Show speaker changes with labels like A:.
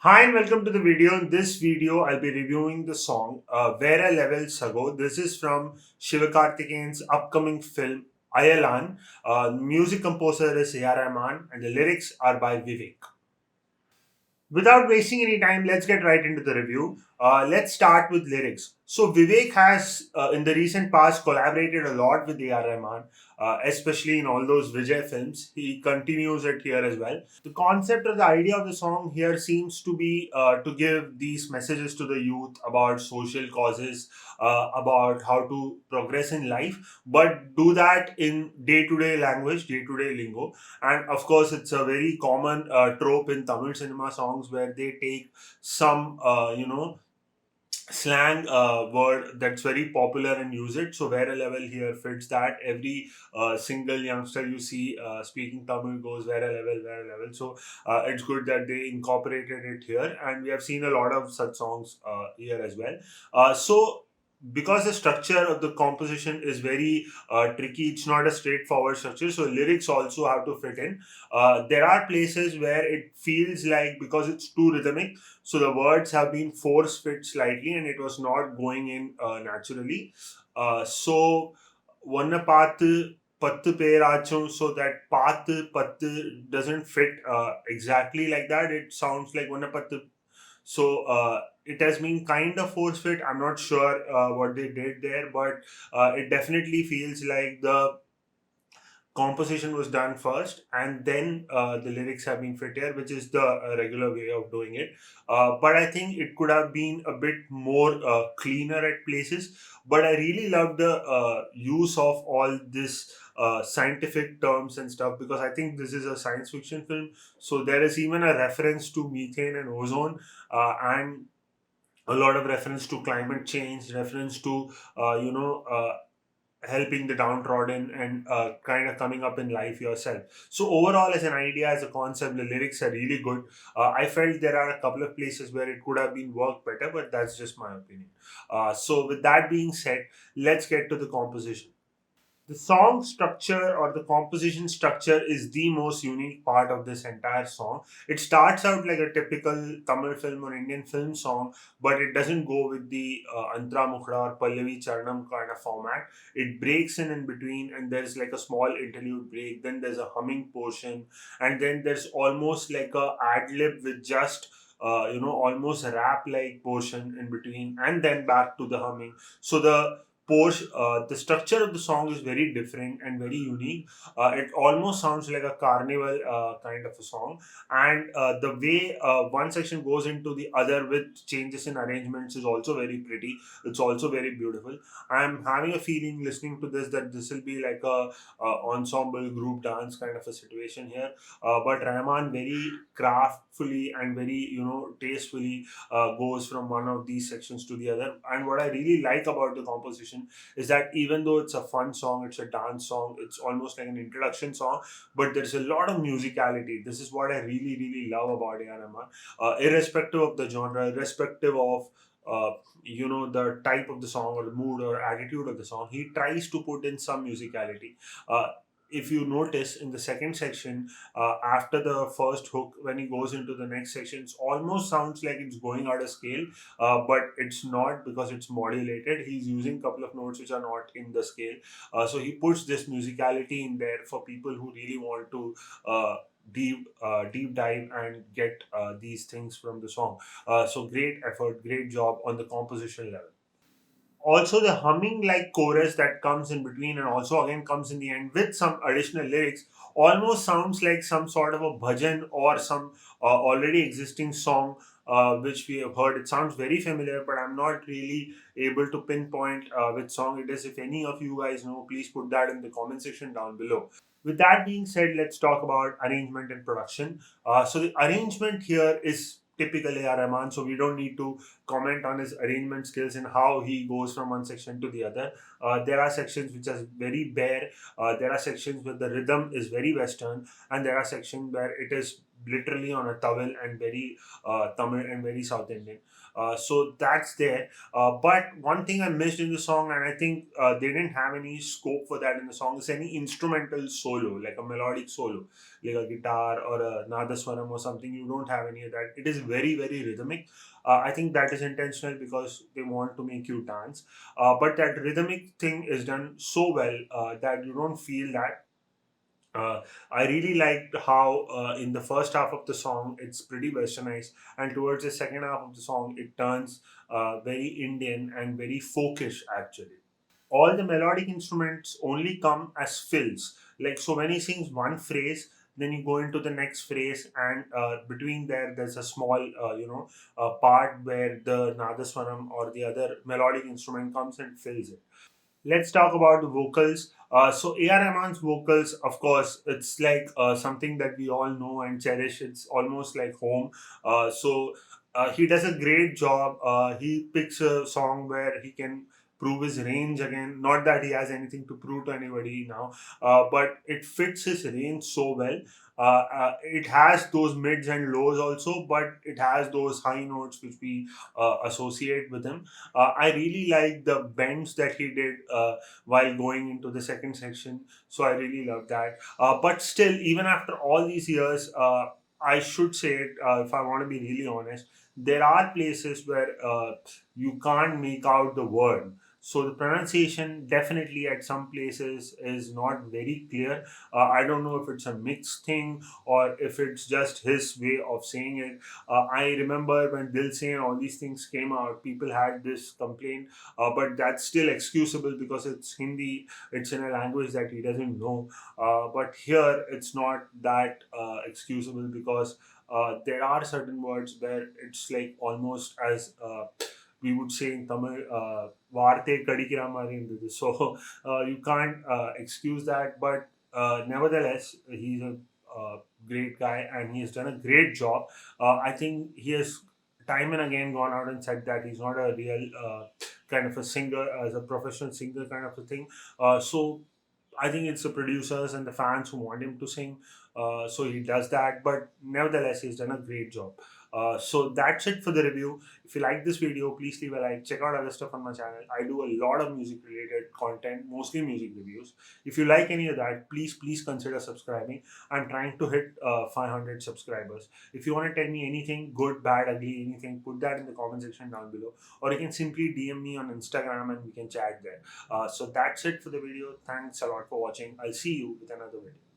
A: Hi and welcome to the video. In this video, I'll be reviewing the song Vera Level Sago. This is from Shivakarthikeyan's upcoming film Ayalan. Music composer is A.R. Rahman and the lyrics are by Vivek. Without wasting any time, let's get right into the review. Let's start with lyrics. So Vivek has, in the recent past, collaborated a lot with A.R. Rahman, especially in all those Vijay films. He continues it here as well. The concept or the idea of the song here seems to be to give these messages to the youth about social causes, about how to progress in life, but do that in day-to-day language, day-to-day lingo. And of course, it's a very common trope in Tamil cinema songs where they take some, slang word that's very popular and use it. So Vera Level here fits that. Every single youngster you see speaking Tamil goes Vera Level, Vera Level. So it's good that they incorporated it here, and we have seen a lot of such songs here as well. So because the structure of the composition is very tricky, it's not a straightforward structure, so lyrics also have to fit in. There are places where it feels like, because it's too rhythmic, so the words have been force fit slightly and it was not going in naturally. So one path பத்து பேராச்சும், so that பாத்து பத்து doesn't fit exactly like that. It sounds like one பத்து. So it has been kind of force fit. I'm not sure what they did there, but it definitely feels like the composition was done first and then the lyrics have been fit here, which is the regular way of doing it. But I think it could have been a bit more cleaner at places. But I really love the use of all this scientific terms and stuff, because I think this is a science fiction film. So there is even a reference to methane and ozone, and a lot of reference to climate change, reference to helping the downtrodden and kind of coming up in life yourself. So overall, as an idea, as a concept, the lyrics are really good. I felt there are a couple of places where it could have been worked better, but that's just my opinion. So with that being said, let's get to the composition. The song structure or the composition structure is the most unique part of this entire song. It starts out like a typical Tamil film or Indian film song, but it doesn't go with the Antra Mukhra or Pallavi Charanam kind of format. It breaks in between, and there's like a small interlude break, then there's a humming portion, and then there's almost like a ad lib with just almost a rap like portion in between, and then back to the humming. So the structure of the song is very different and very unique. It almost sounds like a carnival kind of a song, and the way one section goes into the other with changes in arrangements is also very pretty. It's also very beautiful. I'm having a feeling listening to this that this will be like a ensemble group dance kind of a situation here. But Rahman very craftfully and very tastefully goes from one of these sections to the other. And what I really like about the composition is that even though it's a fun song, it's a dance song, it's almost like an introduction song, but there's a lot of musicality. This is what I really, really love about A.R. Rahman. Irrespective of the genre, irrespective of the type of the song or the mood or attitude of the song, he tries to put in some musicality. If you notice in the second section, after the first hook, when he goes into the next section, it almost sounds like it's going out of scale, but it's not, because it's modulated. He's using a couple of notes which are not in the scale. So he puts this musicality in there for people who really want to deep dive and get these things from the song. So great effort, great job on the composition level. Also, the humming like chorus that comes in between and also again comes in the end with some additional lyrics almost sounds like some sort of a bhajan or some already existing song which we have heard. It sounds very familiar, but I'm not really able to pinpoint which song it is. If any of you guys know, please put that in the comment section down below. With that being said, let's talk about arrangement and production. So the arrangement here is typical A.R. Rahman, so we don't need to comment on his arrangement skills and how he goes from one section to the other. There are sections which are very bare. There are sections where the rhythm is very Western, and there are sections where it is literally on a Tamil and very Tamil and very South Indian. So that's there. But one thing I missed in the song, and I think they didn't have any scope for that in the song, is any instrumental solo, like a melodic solo, like a guitar or a nadaswaram or something. You don't have any of that. It is very, very rhythmic. I think that is intentional because they want to make you dance. But that rhythmic thing is done so well that you don't feel that. I really liked how in the first half of the song it's pretty westernized, and towards the second half of the song it turns very Indian and very folkish actually. All the melodic instruments only come as fills. Like, so when he sings one phrase, then you go into the next phrase, and between there's a small, part where the nadaswaram or the other melodic instrument comes and fills it. Let's talk about the vocals. So A.R. Rahman's vocals, of course, it's like something that we all know and cherish. It's almost like home. He does a great job. He picks a song where he can prove his range again. Not that he has anything to prove to anybody now, but it fits his range so well. It has those mids and lows also, but it has those high notes which we associate with him. I really like the bends that he did while going into the second section. So I really love that. But still, even after all these years, I should say it, if I want to be really honest, there are places where you can't make out the word. So the pronunciation definitely at some places is not very clear. I don't know if it's a mixed thing or if it's just his way of saying it. I remember when Dil Se and all these things came out, people had this complaint, but that's still excusable because it's Hindi, it's in a language that he doesn't know. But here it's not that excusable because there are certain words where it's like almost as we would say in Tamil, Varte Kadikira Marindadu. So you can't excuse that, but nevertheless, he's a great guy and he has done a great job. I think he has time and again gone out and said that he's not a real kind of a singer, as a professional singer kind of a thing. So I think it's the producers and the fans who want him to sing. So he does that, but nevertheless, he's done a great job. So that's it for the review. If you like this video, please leave a like. Check out other stuff on my channel. I do a lot of music related content, mostly music reviews. If you like any of that, please consider subscribing. I'm trying to hit 500 subscribers. If you want to tell me anything, good, bad, ugly, anything, put that in the comment section down below. Or you can simply DM me on Instagram and we can chat there. So that's it for the video. Thanks a lot for watching. I'll see you with another video.